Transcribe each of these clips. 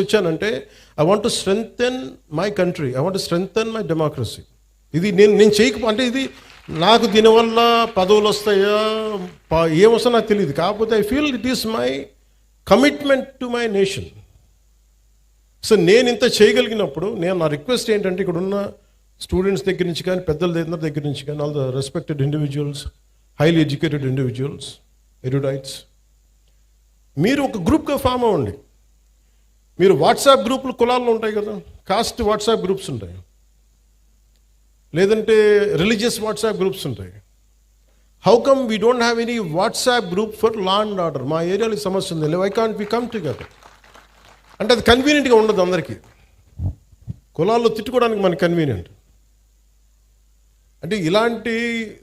వచ్చానంటే I want to strengthen my country, I want to strengthen my democracy. ఇది నేను చేయకపో అంటే ఇది నాకు దీనివల్ల పదవులు వస్తాయా ఏమొస్తా నాకు తెలియదు. కాకపోతే I feel it is my commitment to my nation. So నేను ఇంత చేయగలిగినప్పుడు నా రిక్వెస్ట్ ఏంటంటే ఇక్కడ ఉన్న స్టూడెంట్స్ దగ్గర నుంచి కానీ పెద్దల దగ్గర నుంచి కానీ all the respected individuals, highly educated individuals, erudites, మీరు ఒక గ్రూప్గా ఫామ్ అవ్వండి. మీరు వాట్సాప్ గ్రూపులు కులాల్లో ఉంటాయి కదా, కాస్ట్ వాట్సాప్ గ్రూప్స్ ఉంటాయి, లేదంటే రిలీజియస్ వాట్సాప్ గ్రూప్స్ ఉంటాయి. How come we don't have any WhatsApp group for law and order? మా ఏరియాలో సమస్య ఉంది, why can't we come together? అంటే అది కన్వీనియంట్గా ఉండదు అందరికీ. కులాల్లో తిట్టుకోవడానికి మనకి కన్వీనియంట్. అంటే ఇలాంటి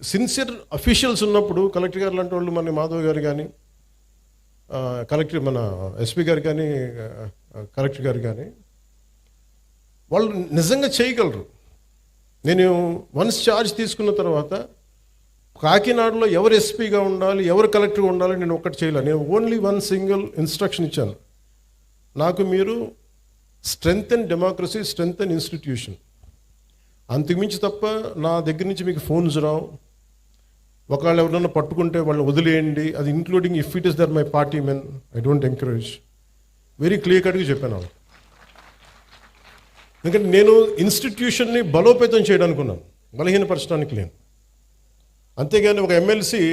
సిన్సియర్ అఫీషియల్స్ ఉన్నప్పుడు కలెక్టర్ గారు లాంటి వాళ్ళు, మన మాధవ్ గారు కానీ, కలెక్టర్ మన ఎస్పీ గారు కానీ, కలెక్టర్ గారు కానీ, వాళ్ళు నిజంగా చేయగలరు. నేను వన్స్ ఛార్జ్ తీసుకున్న తర్వాత కాకినాడలో ఎవరు ఎస్పీగా ఉండాలి, ఎవరు కలెక్టర్గా ఉండాలి నేను ఒక్కటి చేయలేదు. నేను ఓన్లీ వన్ సింగిల్ ఇన్స్ట్రక్షన్ ఇచ్చాను, నాకు మీరు స్ట్రెంగ్తెన్ డెమోక్రసీ, స్ట్రెంగ్తెన్ ఇన్స్టిట్యూషన్, అంతకుమించి తప్ప నా దగ్గర నుంచి మీకు ఫోన్స్ రావు. ఒకవేళ ఎవరైనా పట్టుకుంటే వాళ్ళని వదిలేయండి, అది including if it is there my party men, I don't encourage. Very clear కట్గా చెప్పాను. ఎందుకంటే నేను ఇన్స్టిట్యూషన్ని బలోపేతం చేయడానికి ఉన్నాను, బలహీనపరచడానికి లేను. అంతేగాని ఒక ఎమ్మెల్సీ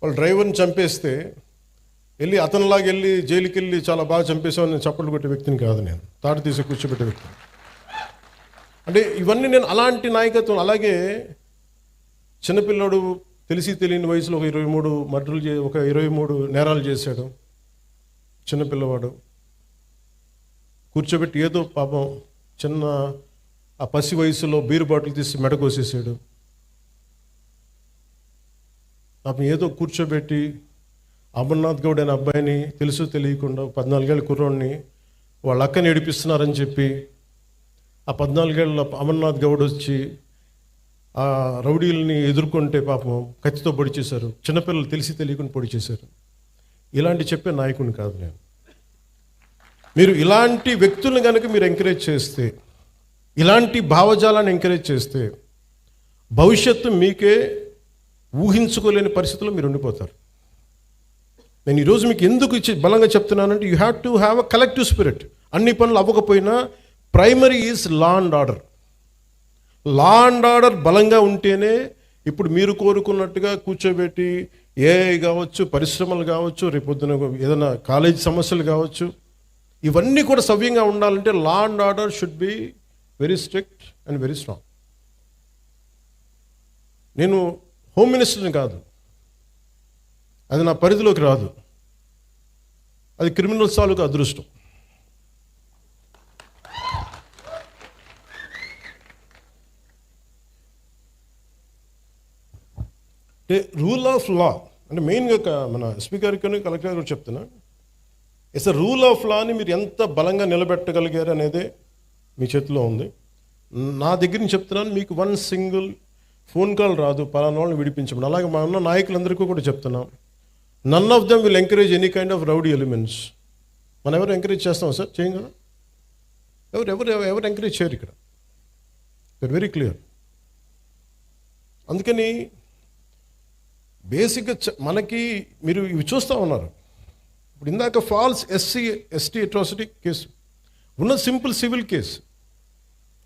వాళ్ళ డ్రైవర్ని చంపేస్తే వెళ్ళి అతనిలాగా వెళ్ళి జైలుకి వెళ్ళి చాలా బాగా చంపేసామని నేను చప్పట్లు కొట్టే వ్యక్తిని కాదు, నేను తాడు తీసి కూర్చోబెట్టే వ్యక్తిని. అంటే ఇవన్నీ నేను అలాంటి నాయకత్వం. అలాగే చిన్నపిల్లాడు తెలిసి తెలియని వయసులో ఒక 23 మర్డర్లు ఒక 23 నేరాలు చేశాడు చిన్నపిల్లవాడు. కూర్చోబెట్టి ఏదో పాపం చిన్న ఆ పసి వయసులో బీరు బాటిల్ తీసి మెడకోసేసాడు. పాపం ఏదో కూర్చోబెట్టి అమర్నాథ్ గౌడ్ అనే అబ్బాయిని తెలుసు తెలియకుండా 14 ఏళ్ళ కుర్రోడిని వాళ్ళ అక్కని ఏడిపిస్తున్నారని చెప్పి ఆ 14 ఏళ్ళ అమర్నాథ్ గౌడ్ వచ్చి ఆ రౌడీలని ఎదుర్కొంటే పాపం కత్తితో పొడి చేశారు. చిన్నపిల్లలు తెలిసి తెలియకుండా పొడి చేశారు. ఇలాంటి చెప్పే నాయకుడిని కాదు నేను. మీరు ఇలాంటి వ్యక్తులను కనుక మీరు ఎంకరేజ్ చేస్తే, ఇలాంటి భావజాలాన్ని ఎంకరేజ్ చేస్తే భవిష్యత్తు మీకే ఊహించుకోలేని పరిస్థితుల్లో మీరు ఉండిపోతారు. నేను ఈరోజు మీకు ఎందుకు బలంగా చెప్తున్నానంటే you have to have a collective spirit. అన్ని పనులు అవ్వకపోయినా primary is law and order. Law and order బలంగా ఉంటేనే ఇప్పుడు మీరు కోరుకున్నట్టుగా కూర్చోబెట్టి ఏఐ కావచ్చు, పరిశ్రమలు కావచ్చు, రేపొద్దున ఏదైనా కాలేజీ సమస్యలు కావచ్చు, ఇవన్నీ కూడా సవ్యంగా ఉండాలంటే లా and order should be very strict and very strong. నేను హోమ్ మినిస్టర్ని కాదు, అది నా పరిధిలోకి రాదు, అది క్రిమినల్ తాలూకు అదృష్టం. అంటే రూల్ ఆఫ్ లా అంటే మెయిన్గా మన ఎస్పీ గారికి కలెక్టర్ గారు చెప్తున్నా, ఇట్స్ రూల్ ఆఫ్ లాని మీరు ఎంత బలంగా నిలబెట్టగలిగారు అనేది మీ చేతిలో ఉంది. నా దగ్గర నుంచి చెప్తున్నాను, మీకు వన్ సింగిల్ ఫోన్ కాల్ రాదు పలానా వాళ్ళని విడిపించమని. అలాగే మా ఉన్న నాయకులందరికీ కూడా చెప్తున్నాం, none of them will encourage any kind of rowdy elements. మనం ఎవరు ఎంకరేజ్ చేస్తాం సార్? చేయం కదా. ఎవరు ఎంకరేజ్ చేయరు ఇక్కడ. That very clear. అందుకని బేసిక్గా మనకి మీరు ఇవి చూస్తూ ఉన్నారు. ఇప్పుడు ఇందాక ఫాల్స్ ఎస్టీ అట్రాసిటీ కేసు ఉన్న సింపుల్ సివిల్ కేసు,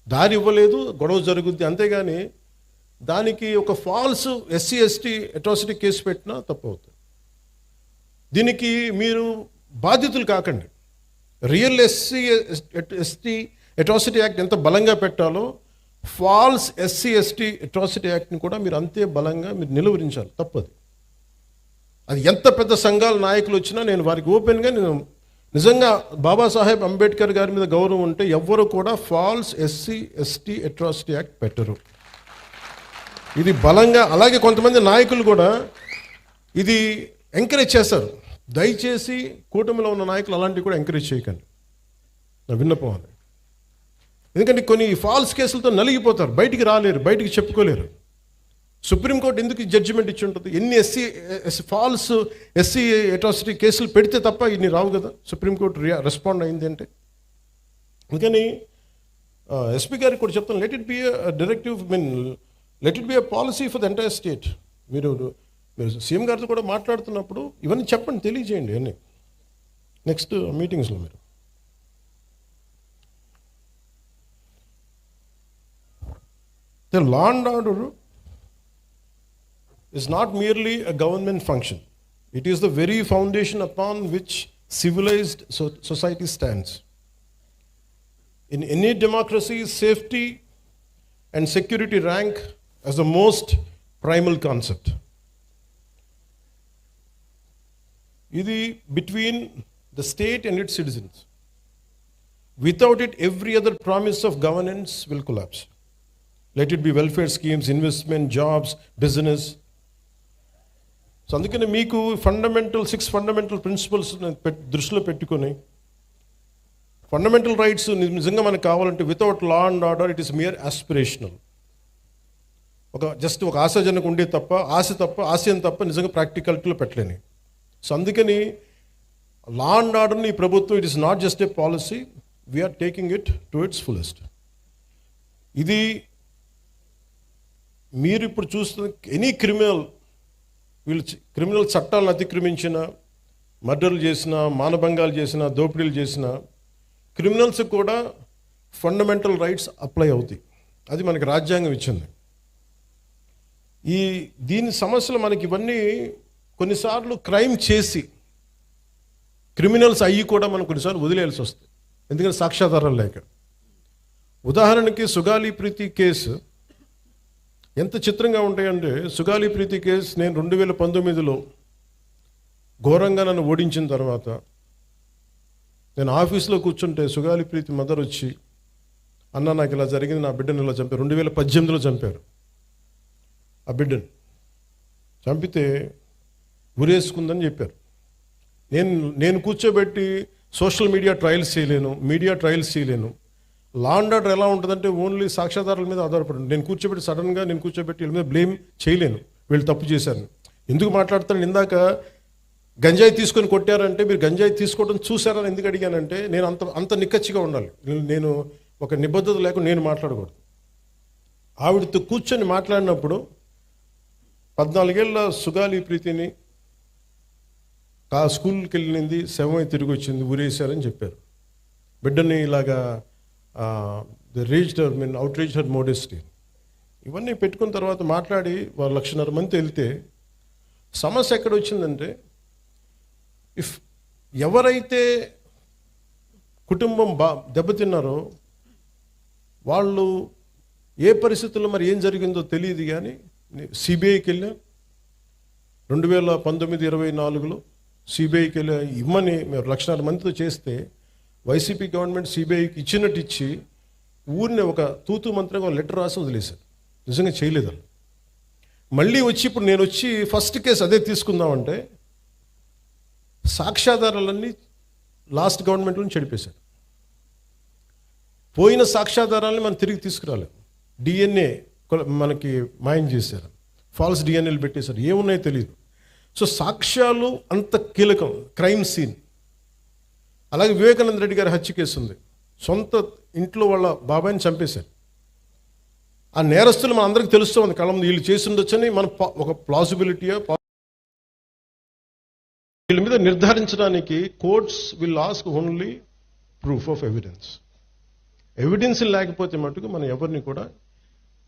దారి ఇవ్వలేదు, గొడవ జరుగుద్ది, అంతేగాని దానికి ఒక ఫాల్స్ ఎస్టీ అట్రాసిటీ కేసు పెట్టినా తప్పు అవుతుంది. దీనికి మీరు బాధితులు కాకండి. రియల్ ఎస్టీ అట్రాసిటీ యాక్ట్ ఎంత బలంగా పెట్టాలో ఫాల్స్ ఎస్టీ అట్రాసిటీ యాక్ట్ని కూడా మీరు అంతే బలంగా మీరు నిలువరించాలి. తప్పది. అది ఎంత పెద్ద సంఘాల నాయకులు వచ్చినా నేను వారికి ఓపెన్గా, నేను నిజంగా బాబాసాహెబ్ అంబేద్కర్ గారి మీద గౌరవం ఉంటే ఎవ్వరు కూడా ఫాల్స్ ఎస్టీ అట్రాసిటీ యాక్ట్ పెట్టరు. ఇది బలంగా. అలాగే కొంతమంది నాయకులు కూడా ఇది ఎంకరేజ్ చేస్తారు. దయచేసి కూటమిలో ఉన్న నాయకులు అలాంటివి కూడా ఎంకరేజ్ చేయకండి, నా విన్నపం అది. ఎందుకంటే కొన్ని ఫాల్స్ కేసులతో నలిగిపోతారు, బయటికి రాలేరు, బయటికి చెప్పుకోలేరు. సుప్రీంకోర్టు ఎందుకు జడ్జిమెంట్ ఇచ్చి ఉంటుంది? ఎన్ని ఫాల్స్ ఎస్సీ అట్రాసిటీ కేసులు పెడితే తప్ప ఇన్ని రావు కదా. సుప్రీంకోర్టు రెస్పాండ్ అయింది అంటే. అందుకని ఎస్పీ గారికి కూడా చెప్తాను, let it be directive, let it be a policy for the entire state. మీరు సీఎం గారితో కూడా మాట్లాడుతున్నప్పుడు ఇవన్నీ చెప్పండి, తెలియజేయండి అన్నీ నెక్స్ట్ మీటింగ్స్లో. మీరు the law and order is not merely a government function. It is the very foundation upon which civilized society stands. In any democracy, safety and security rank as the most primal concept. Idi between the state and its citizens. Without it, every other promise of governance will collapse. Let it be welfare schemes, investment, jobs, business. So అందుకని మీకు 6 fundamental principles దృష్టిలో పెట్టుకొని, fundamental rights నిజంగా మనకు కావాలంటే without law and order it is mere aspirational. Just ఒక ఆశాజనకు ఉండే తప్ప, ఆశయం తప్ప నిజంగా ప్రాక్టికాలిటీలో పెట్టలేని. సో అందుకని లా అండ్ ఆర్డర్ని ఈ ప్రభుత్వం, it is not just a policy, we're taking it to its fullest. ఇది మీరు ఇప్పుడు చూస్తున్న ఎనీ క్రిమినల్ చట్టాలను అతిక్రమించిన, మర్డర్లు చేసిన, మానభంగాలు చేసిన, దోపిడీలు చేసిన క్రిమినల్స్ కూడా ఫండమెంటల్ రైట్స్ అప్లై అవుతాయి. అది మనకి రాజ్యాంగం ఇచ్చింది. దీని సమస్యలు మనకి ఇవన్నీ కొన్నిసార్లు క్రైమ్ చేసి క్రిమినల్స్ అయ్యి కూడా మనం కొన్నిసార్లు వదిలేయాల్సి వస్తుంది, ఎందుకంటే సాక్ష్యాధారాలు లేక. ఉదాహరణకి సుగాలి ప్రీతి కేసు ఎంత చిత్రంగా ఉంటాయంటే, సుగాలి ప్రీతి కేసు నేను 2019లో ఘోరంగా నన్ను ఓడించిన తర్వాత నేను ఆఫీస్లో కూర్చుంటే సుగాలి ప్రీతి మదర్ వచ్చి, అన్న నాకు ఇలా జరిగింది, నా బిడ్డను ఇలా చంపారు. 2018లో చంపారు ఆ బిడ్డను. చంపితే ఉరేసుకుందని చెప్పారు. నేను కూర్చోబెట్టి సోషల్ మీడియా ట్రయల్స్ చేయలేను. లా అండ్ ఆర్డర్ ఎలా ఉంటుందంటే ఓన్లీ సాక్ష్యాధారాల మీద ఆధారపడి, నేను కూర్చోబెట్టి వీళ్ళ మీద బ్లేమ్ చేయలేను, వీళ్ళు తప్పు చేశారు. ఎందుకు మాట్లాడతాను? ఇందాక గంజాయి తీసుకొని కొట్టారంటే మీరు గంజాయి తీసుకోవడం చూసారని ఎందుకు అడిగానంటే, నేను అంత నిక్కచ్చిగా ఉండాలి. నేను ఒక నిబద్ధత లేకుండా నేను మాట్లాడకూడదు. ఆవిడతో కూర్చొని మాట్లాడినప్పుడు 14 ఏళ్ళ సుగాలి ప్రీతిని స్కూల్కి వెళ్ళింది, శవమై తిరిగి వచ్చింది, ఊరేశారని చెప్పారు. బిడ్డని ఇలాగా outraged her modesty. ఇవన్నీ పెట్టుకున్న తర్వాత మాట్లాడి వాళ్ళు 1.5 మంది వెళ్తే సమస్య ఎక్కడ వచ్చిందంటే, ఎవరైతే కుటుంబం దెబ్బతిన్నారో వాళ్ళు ఏ పరిస్థితుల్లో మరి ఏం జరిగిందో తెలియదు, కానీ సిబిఐకి వెళ్ళాం 2019-24లో. సిబిఐకి వెళ్ళా ఇమ్మని మేము 1.5 మందితో చేస్తే వైసీపీ గవర్నమెంట్ సిబిఐకి ఇచ్చినట్టు ఇచ్చి ఊరిని ఒక తూతూ మంత్రంగా లెటర్ రాసి వదిలేశారు. నిజంగా చేయలేదు. మళ్ళీ వచ్చి ఇప్పుడు నేను వచ్చి ఫస్ట్ కేసు అదే తీసుకుందామంటే సాక్ష్యాధారాలన్నీ లాస్ట్ గవర్నమెంట్లో చెడిపేశారు. పోయిన సాక్ష్యాధారాలని మనం తిరిగి తీసుకురాలేదు. డిఎన్ఏ మనకి మాయం చేశారు, ఫాల్స్ డిఎన్ఏలు పెట్టేశారు, ఏమున్నాయో తెలియదు. సో సాక్ష్యాలు అంత కీలకం. Crime scene. అలాగే వివేకానంద రెడ్డి గారి హత్య కేసు ఉంది. సొంత ఇంట్లో వాళ్ళ బాబాయిని చంపేశారు. ఆ నేరస్తులు మన అందరికీ తెలుస్తుంది, కళ్ళ ముందు వీళ్ళు చేసి ఉండొచ్చని మనం ఒక ప్లాసిబిలిటీయో వీళ్ళ మీద నిర్ధారించడానికి courts will ask only proof of evidence. Evidence లేకపోతే మటుకు మనం ఎవరిని కూడా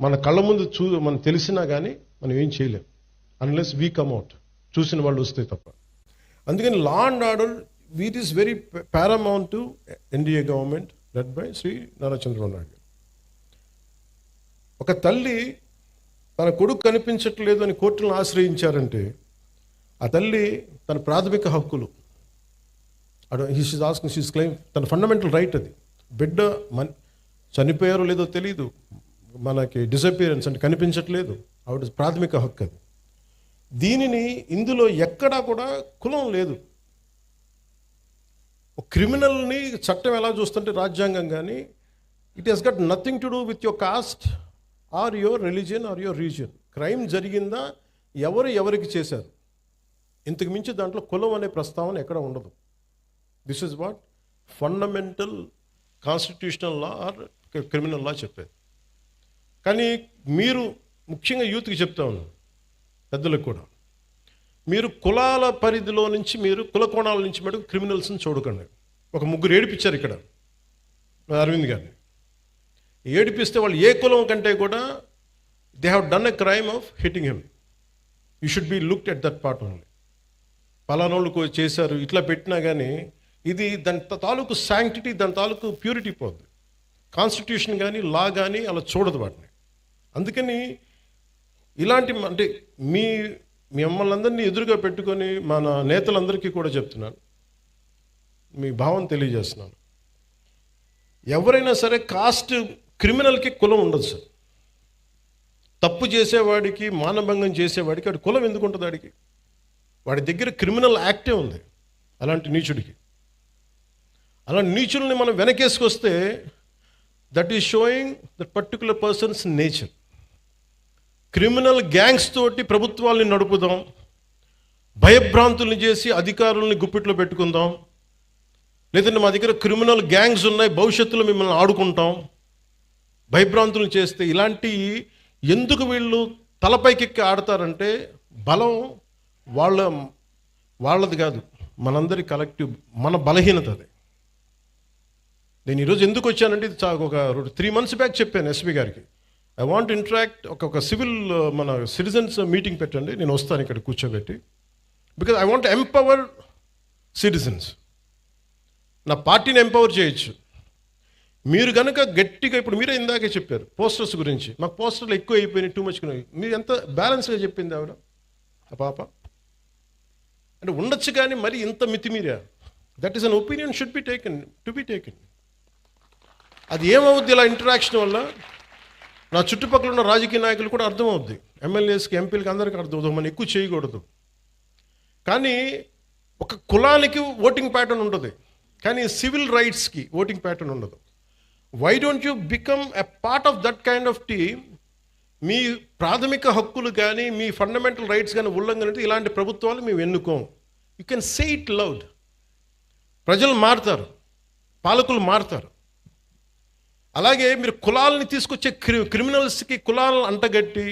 మన కళ్ళ ముందు మనం తెలిసినా కానీ మనం ఏం చేయలేం, అన్లెస్ వీ కమ్అట్, చూసిన వాళ్ళు వస్తే తప్ప. అందుకని లా and order it is very paramount to NDA government led by Sri Nara Chandrababu Naidu. ఒక తల్లి తన కొడుకు కనిపించట్లేదు అని కోర్టులను ఆశ్రయించారంటే ఆ తల్లి తన ప్రాథమిక హక్కులు క్లెయిమ్, తన ఫండమెంటల్ రైట్ అది. బిడ్డ చనిపోయారో లేదో తెలియదు, మనకి డిసపియరెన్స్ అంటే కనిపించట్లేదు, ఆవిడ ప్రాథమిక హక్కు అది. దీనిని ఇందులో ఎక్కడా కూడా కులం లేదు. ఒక క్రిమినల్ని చట్టం ఎలా చూస్తుంటే రాజ్యాంగం కానీ, it has got nothing to do with your caste or your religion or your region. Crime జరిగిందా, ఎవరికి చేశారు, ఇంతకు మించి దాంట్లో కులం అనే ప్రస్తావన ఎక్కడ ఉండదు. This is what fundamental constitutional law or criminal law చెప్పేది. కానీ మీరు ముఖ్యంగా యూత్కి చెప్తా ఉన్నాను, పెద్దలకు కూడా, మీరు కులాల పరిధిలో నుంచి, మీరు కుల కోణాల నుంచి మటుకు క్రిమినల్స్ని చూడకండి. ఒక ముగ్గురు ఏడిపించారు ఇక్కడ అరవింద్ గారిని. ఏడిపిస్తే వాళ్ళు ఏ కులం కంటే కూడా they have done a crime of hitting him. You should be looked at that part only. పలానోళ్ళు చేశారు ఇట్లా పెట్టినా కానీ ఇది దాని తాలూకు శాంక్టిటీ, దాని తాలూకు ప్యూరిటీ పోద్ది. కాన్స్టిట్యూషన్ కానీ లా కానీ అలా చూడదు వాటిని. అందుకని ఇలాంటి అంటే మిమ్మల్ని అందరినీ ఎదురుగా పెట్టుకొని మన నేతలందరికీ కూడా చెప్తున్నాను, మీ భావం తెలియజేస్తున్నాను. ఎవరైనా సరే కాస్ట్ క్రిమినల్కి కులం ఉండదు సార్. తప్పు చేసేవాడికి, మానభంగం చేసేవాడికి వాడి కులం ఎందుకు ఉంటుంది? వాడి దగ్గర క్రిమినల్ యాక్టే ఉంది. అలాంటి నీచుడికి, అలాంటి నీచుల్ని మనం వెనకేసుకొస్తే that is showing that particular person's nature. Criminal gangs తోటి ప్రభుత్వాల్ని నడుపుదాం, భయభ్రాంతుల్ని చేసి అధికారుల్ని గుప్పిట్లో పెట్టుకుందాం, లేదంటే మా దగ్గర క్రిమినల్ గ్యాంగ్స్ ఉన్నాయి, భవిష్యత్తులో మిమ్మల్ని ఆడుకుంటాం, భయభ్రాంతులు చేస్తే ఇలాంటి ఎందుకు వీళ్ళు తలపైకెక్కి ఆడతారంటే బలం వాళ్ళది కాదు, మనందరి కలెక్టివ్, మన బలహీనత అది. నేను ఈరోజు ఎందుకు వచ్చానంటే ఇది ఒక 3 months బ్యాక్ చెప్పాను ఎస్పీ గారికి, ఐ వాంట్ ఇంటరాక్ట్, ఒక సివిల్ మన సిటిజన్స్ మీటింగ్ పెట్టండి, నేను వస్తాను ఇక్కడ కూర్చోబెట్టి, because I want empower citizens. నా పార్టీని ఎంపవర్ చేయొచ్చు. మీరు కనుక గట్టిగా, ఇప్పుడు మీరే ఇందాకే చెప్పారు పోస్టర్స్ గురించి, మాకు పోస్టర్లు ఎక్కువ అయిపోయినాయి, టూ మచ్. మీరు ఎంత బ్యాలెన్స్గా చెప్పింది ఆవిడ, ఆ పాప. అంటే ఉండొచ్చు కానీ మరి ఇంత మితిమీరా, that is an opinion should be taken, to be taken. అది ఏమవుద్ది ఇలా ఇంటరాక్షన్ వల్ల? నా చుట్టుపక్కల ఉన్న రాజకీయ నాయకులు కూడా అర్థమవుద్ది, ఎమ్మెల్యేస్కి, ఎంపీలకి, అందరికీ అర్థమవుతుంది, మనం ఎక్కువ చేయకూడదు. కానీ ఒక కులానికి ఓటింగ్ ప్యాటర్న్ ఉంటుంది, కానీ సివిల్ రైట్స్కి ఓటింగ్ ప్యాటర్న్ ఉండదు. Why don't you become a part of that kind of team? మీ ప్రాథమిక హక్కులు కానీ, మీ ఫండమెంటల్ రైట్స్ కానీ ఉల్లంఘన అంటే ఇలాంటి ప్రభుత్వాలు మేము ఎన్నుకోం. You can say it loud. ప్రజలు మారుతారు, పాలకులు మారుతారు. అలాగే మీరు కులాలని తీసుకొచ్చే క్రిమినల్స్కి కులాలను అంటగట్టి,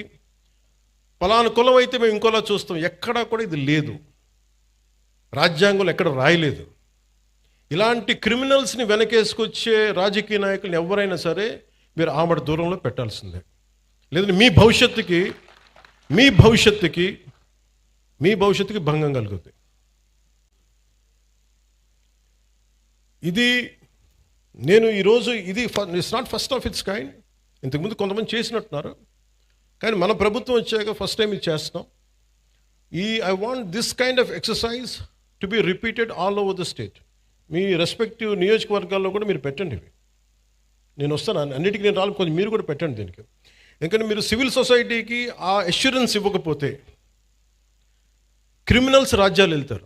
పలానా కులం అయితే మేము ఇంకోలా చూస్తాం, ఎక్కడా కూడా ఇది లేదు, రాజ్యాంగంలో ఎక్కడ రాయలేదు. ఇలాంటి క్రిమినల్స్ని వెనకేసుకొచ్చే రాజకీయ నాయకులను ఎవరైనా సరే మీరు ఆమడ దూరంలో పెట్టాల్సిందే, లేదంటే మీ భవిష్యత్తుకి భంగం కలుగుతుంది. ఇది నేను ఈరోజు ఇది it's not first of it's kind. ఇంతకుముందు కొంతమంది చేసినట్టున్నారు, కానీ మన ప్రభుత్వం వచ్చాక ఫస్ట్ టైం ఇది చేస్తున్నాం. I want this kind of exercise to be repeated all over the state. Me respective నియోజకవర్గాల్లో కూడా మీరు పెట్టండి ఇవి. నేను వస్తాను, అన్నిటికీ నేను రాలి, కొంచెం మీరు కూడా పెట్టండి దీనికి. ఎందుకంటే మీరు సివిల్ సొసైటీకి ఆ అష్యూరెన్స్ ఇవ్వకపోతే క్రిమినల్స్ రాజ్యాలు వెళ్తారు.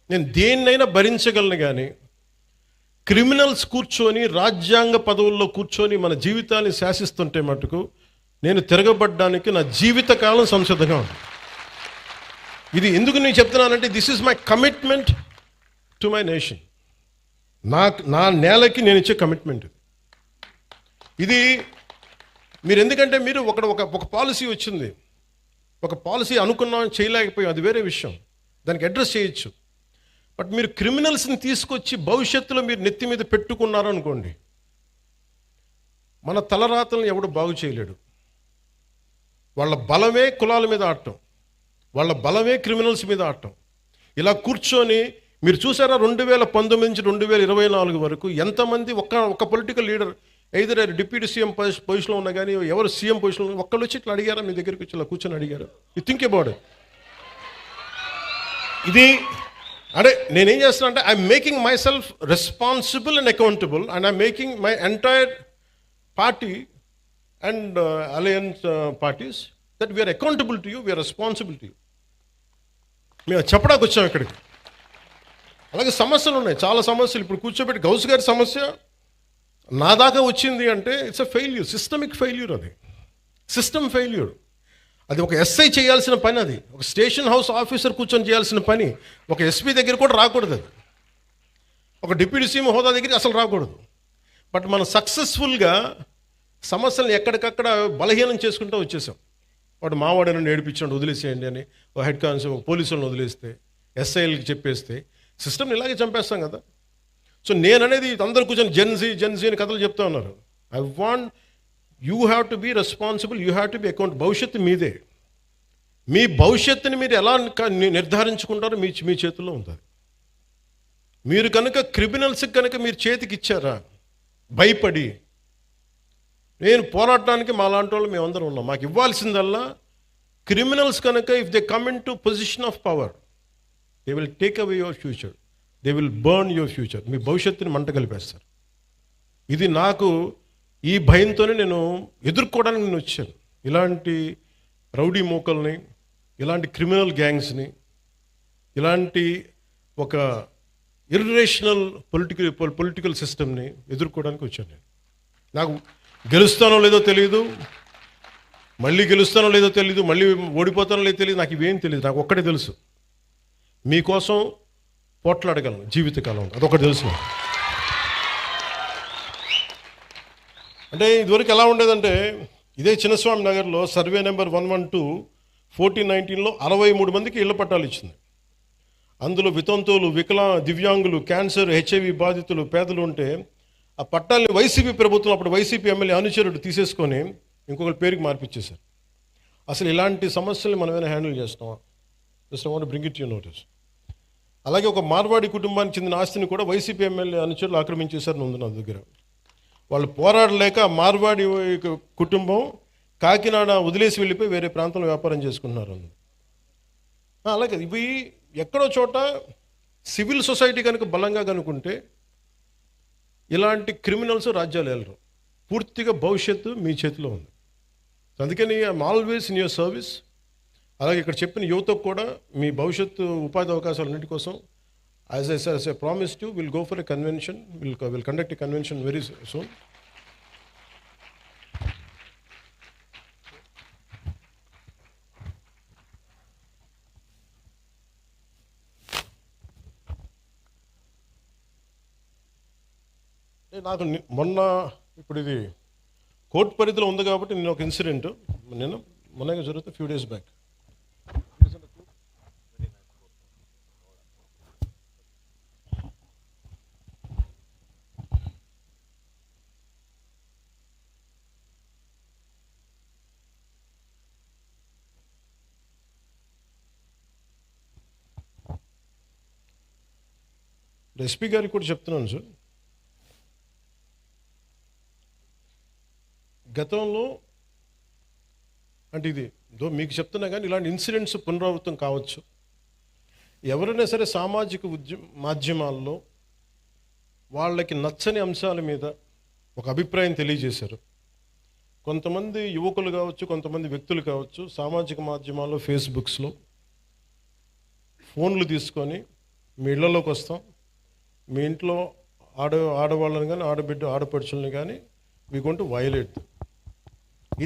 నేను దేన్నైనా భరించగలను, కానీ క్రిమినల్స్ కూర్చొని రాజ్యాంగ పదవుల్లో కూర్చొని మన జీవితాన్ని శాసిస్తుంటే మటుకు నేను తిరగబడ్డానికి నా జీవితకాలం సంసిద్ధంగా ఉంది. ఇది ఎందుకు నేను చెప్తున్నానంటే this is my commitment to my nation. నా నేలకి నేను ఇచ్చే కమిట్మెంట్ ఇది. మీరు ఎందుకంటే మీరు ఒక పాలసీ వచ్చింది, ఒక పాలసీ అనుకున్నాం, చేయలేకపోయాం, అది వేరే విషయం, దానికి అడ్రస్ చేయొచ్చు. బట్ మీరు క్రిమినల్స్ని తీసుకొచ్చి భవిష్యత్తులో మీరు నెత్తి మీద పెట్టుకున్నారు అనుకోండి, మన తలరాతలను ఎవడు బాగు చేయలేడు. వాళ్ళ బలమే కులాల మీద ఆడటం, వాళ్ళ బలమే క్రిమినల్స్ మీద ఆడటం. ఇలా కూర్చొని మీరు చూసారా 2019 నుంచి 2024 వరకు ఎంతమంది ఒక political leader either deputy CM పొజిషన్లో ఉన్నా కానీ, ఎవరు సీఎం పొజిషన్లో ఒక్కళ్ళు వచ్చి ఇట్లా అడిగారా? మీ దగ్గరికి వచ్చి ఇలా కూర్చొని అడిగారు? You think about it. ఇది అంటే నేనేం చేస్తున్నా అంటే I'm making myself responsible and accountable, and I'm making my entire party and alliance parties that we're accountable to you, we're responsible to you. మేము చెప్పడానికి వచ్చాం ఇక్కడికి. అలాగే సమస్యలు ఉన్నాయి, చాలా సమస్యలు. ఇప్పుడు కూర్చోబెట్టి గౌస్ గారి సమస్య నా దాకా వచ్చింది అంటే it's a failure, systemic failure. అది సిస్టమ్ ఫెయిల్యూర్. అది ఒక ఎస్ఐ చేయాల్సిన పని, అది ఒక స్టేషన్ హౌస్ ఆఫీసర్ కూర్చొని చేయాల్సిన పని. ఒక ఎస్పీ దగ్గర కూడా రాకూడదు, అది ఒక డిప్యూటీ సీఎం హోదా దగ్గర అసలు రాకూడదు. బట్ మనం సక్సెస్ఫుల్గా సమస్యలను ఎక్కడికక్కడ బలహీనం చేసుకుంటూ వచ్చేసాం. వాడు మావాడని నేర్పించండి, వదిలేసేయండి అని ఒక హెడ్ కానిస్టేబుల్ పోలీసులను వదిలేస్తే, ఎస్ఐలకి చెప్పేస్తే సిస్టమ్ని ఇలాగే చంపేస్తాం కదా. సో నేననేది అందరూ కూర్చొని జెన్జీ అని కథలు చెప్తా ఉన్నారు. I want you have to be responsible, you have to be account. భవిష్యత్తు మీదే. మీ భవిష్యత్తుని మీరు ఎలా నిర్ధారించుకుంటారో మీ చేతుల్లో ఉంటుంది. మీరు కనుక క్రిమినల్స్కి కనుక మీరు చేతికి ఇచ్చారా భయపడి, నేను పోరాడటానికి మా లాంటి వాళ్ళు మేమందరం ఉన్నాం. మాకు ఇవ్వాల్సిందల్లా క్రిమినల్స్ కనుక if they come in to position of power, they will take away your future, they will burn your future. మీ భవిష్యత్తుని మంట కలిపేస్తారు. ఇది నాకు ఈ భయంతోనే నేను ఎదుర్కోవడానికి నేను వచ్చాను. ఇలాంటి రౌడీ మూకల్ని, ఇలాంటి క్రిమినల్ గ్యాంగ్స్ని, ఇలాంటి ఒక ఇర్రేషనల్ పొలిటికల్ సిస్టమ్ని ఎదుర్కోవడానికి వచ్చాను నేను. నాకు గెలుస్తానో లేదో తెలియదు, మళ్ళీ గెలుస్తానో లేదో తెలియదు, మళ్ళీ ఓడిపోతానో లేదో తెలియదు, నాకు ఇవేం తెలియదు. నాకు ఒక్కటే తెలుసు, మీకోసం పోట్లాడగలను జీవితకాలం, అదొకటి తెలుసు. అంటే ఇదివరకు ఎలా ఉండేదంటే, ఇదే చిన్నస్వామి నగర్లో సర్వే నెంబర్ 112 1419లో 63 మందికి ఇళ్ల పట్టాలు ఇచ్చింది. అందులో వితంతువులు, దివ్యాంగులు, క్యాన్సర్, హెచ్ఐవి బాధితులు, పేదలు ఉంటే ఆ పట్టాలని వైసీపీ ప్రభుత్వం, అప్పుడు వైసీపీ ఎమ్మెల్యే అనుచరుడు తీసేసుకొని ఇంకొకరి పేరుకి మార్పిచ్చేశారు. అసలు ఇలాంటి సమస్యల్ని మనం ఏమైనా హ్యాండిల్ చేస్తామా? Just I want to bring it you notice. అలాగే ఒక మార్వాడి కుటుంబానికి చెందిన ఆస్తిని కూడా వైసీపీ ఎమ్మెల్యే అనుచరులు ఆక్రమించేశారని ఉంది నా దగ్గర. వాళ్ళు పోరాడలేక మార్వాడి కుటుంబం కాకినాడ వదిలేసి వెళ్ళిపోయి వేరే ప్రాంతంలో వ్యాపారం చేసుకుంటున్నారు. అలాగే ఇవి ఎక్కడో చోట సివిల్ సొసైటీ కనుక బలంగా కనుకుంటే ఇలాంటి క్రిమినల్స్ రాజ్యాలు వెళ్ళరు. పూర్తిగా భవిష్యత్తు మీ చేతిలో ఉంది. అందుకని I'm always in your service. అలాగే ఇక్కడ చెప్పిన యువతకు కూడా మీ భవిష్యత్తు ఉపాధి అవకాశాలన్నింటి కోసం as I promised you, will go for a convention, will conduct a convention very soon. నాకు మొన్న ఇప్పుడు ఇది కోర్టు పరిధిలో ఉంది కాబట్టి నేను ఒక ఇన్సిడెంట్ మొన్నగా జరుగుతుంది ఫ్యూ డేస్ బ్యాక్. ఎస్పీ గారికి కూడా చెప్తున్నాను సార్, గతంలో అంటే ఇది మీకు చెప్తున్నా కానీ ఇలాంటి ఇన్సిడెంట్స్ పునరావృతం కావచ్చు. ఎవరైనా సరే సామాజిక మాధ్యమాల్లో వాళ్ళకి నచ్చని అంశాల మీద ఒక అభిప్రాయం తెలియజేశారు. కొంతమంది యువకులు కావచ్చు, కొంతమంది వ్యక్తులు కావచ్చు, సామాజిక మాధ్యమాల్లో ఫేస్బుక్స్లో ఫోన్లు తీసుకొని మీ ఇళ్లలోకి వస్తాం, మీ ఇంట్లో ఆడవాళ్ళని కానీ ఆడపడుచుల్ని కానీ వీ గోయింగ్ టు వయలేట్.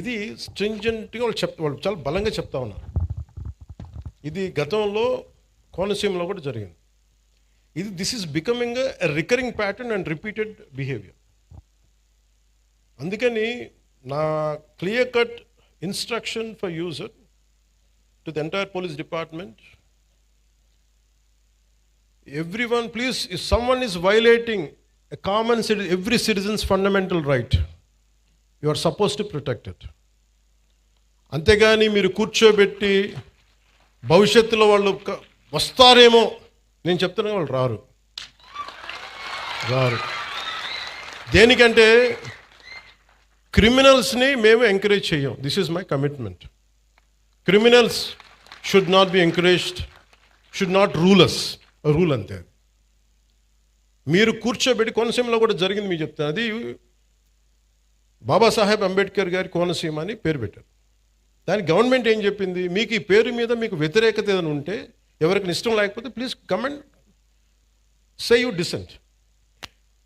ఇది స్ట్రింజెంట్గా వాళ్ళు చాలా బలంగా చెప్తా ఉన్నారు. ఇది గతంలో కోనసీమలో కూడా జరిగింది. This is becoming a recurring pattern and repeated behaviour. అందుకని నా clear cut instruction for user to the entire police department, everyone please, if someone is violating a common every citizen's fundamental right, you are supposed to protect it. అంతేగాని మీరు కూర్చోబెట్టి భవిష్యత్తులో వాళ్ళు వస్తారేమో, నేను చెప్తున్నా వాళ్ళు రారు. దేనికంటే క్రిమినల్స్ని మేము ఎంకరేజ్ చేయం. This is my commitment. Criminals should not be encouraged, should not rule us. Rule అంతే. మీరు కూర్చోబెట్టి, కోనసీమలో కూడా జరిగింది మీకు చెప్తాను. అది బాబాసాహెబ్ అంబేద్కర్ గారి కోనసీమ అని పేరు పెట్టారు. దానికి గవర్నమెంట్ ఏం చెప్పింది, మీకు ఈ పేరు మీద మీకు వ్యతిరేకత ఏదైనా ఉంటే, ఎవరికి ఇష్టం లేకపోతే please come and say you dissent.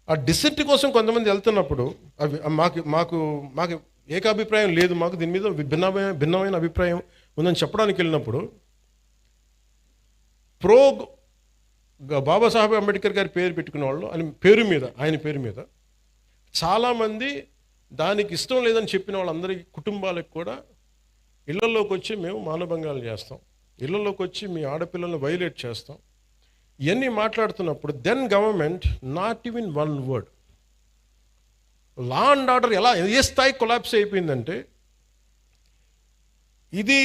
ఆ డిసెంట్ కోసం కొంతమంది వెళ్తున్నప్పుడు అవి మాకు ఏకాభిప్రాయం లేదు, మాకు దీని మీద భిన్నమైన అభిప్రాయం ఉందని చెప్పడానికి వెళ్ళినప్పుడు బాబాసాహెబ్ అంబేద్కర్ గారి పేరు పెట్టుకున్న వాళ్ళు ఆయన పేరు మీద చాలామంది దానికి ఇష్టం లేదని చెప్పిన వాళ్ళందరికీ కుటుంబాలకు కూడా ఇళ్లలోకి వచ్చి మేము మానభంగాలు చేస్తాం, ఇళ్లలోకి వచ్చి మీ ఆడపిల్లలను వైలేట్ చేస్తాం, ఇవన్నీ మాట్లాడుతున్నప్పుడు then government not even one word. Law and order ఏ స్థాయి కొలాప్స్ అయిపోయిందంటే, ఇది